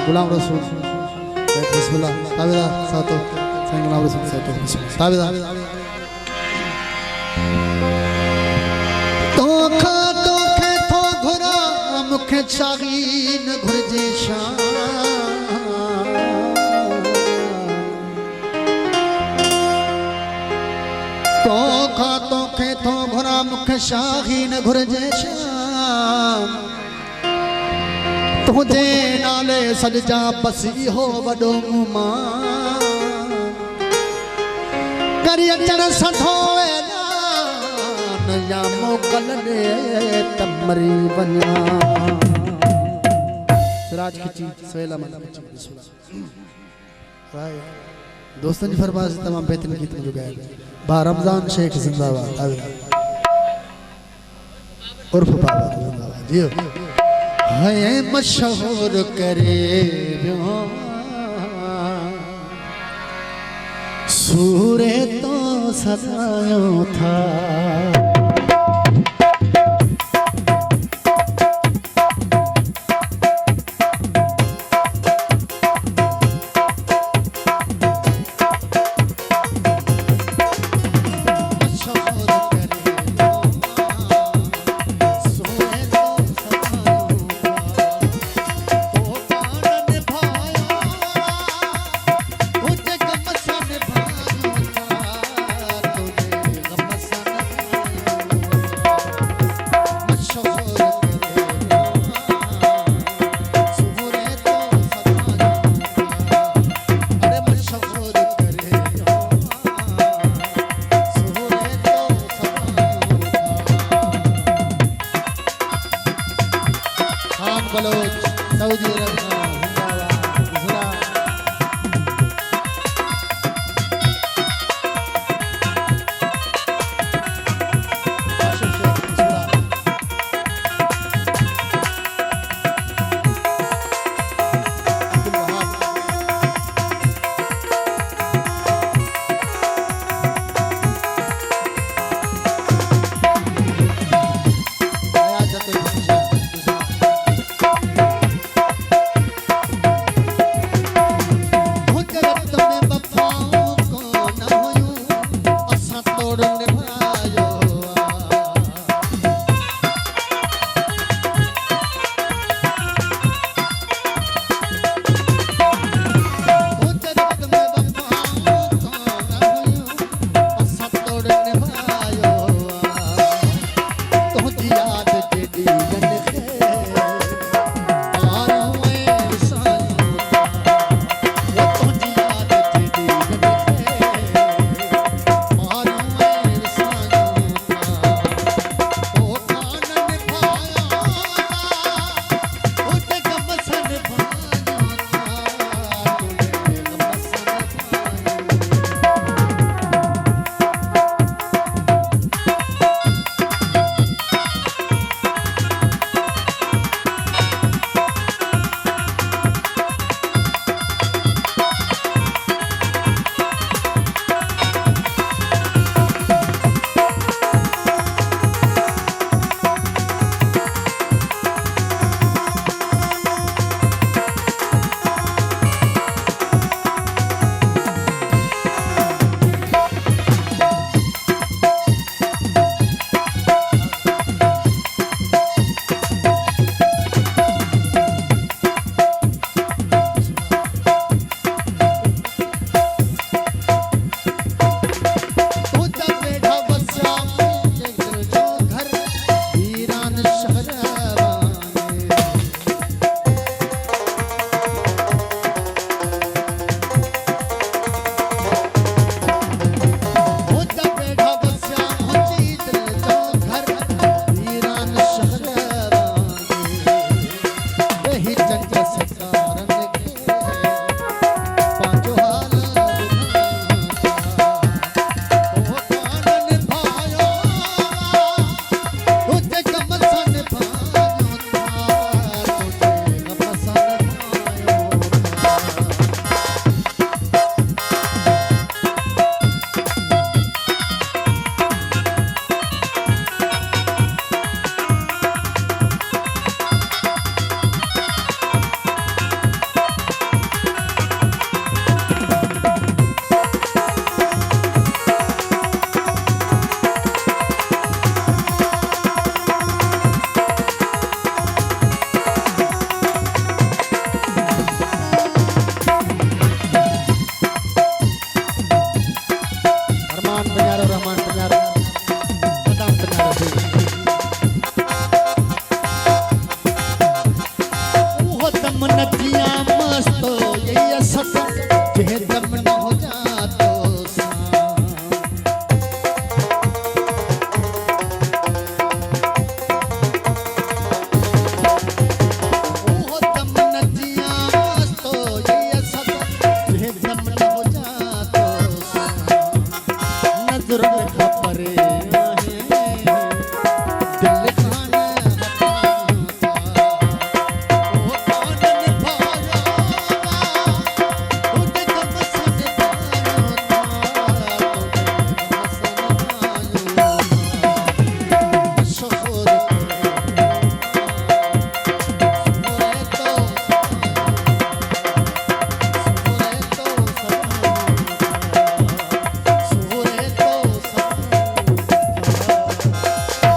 गुलाम रसूल बिस्मिल्लाह ताबेदार सातो साईं गुलाम रसूल सातो ताबेदार तो खा तो खे थो घुरा मुखे चागीन घुरजे शान तो खा तो खे थो घुरा मुखे शागीन घुरजे शान तुझे नाले सजजा बसी हो वडो मान करी अचण सठो ऐलान या मोकल दे तमरी वना सिराज खिची सवेला मन राय दोस्तन जी फरमाइश तमाम बेहतरीन गीत जो गाया बा रमजान शेख जिंदाबाद उर्फ बाबा जिंदाबाद जियो है मशहूर करे सूरे तो सदायों था।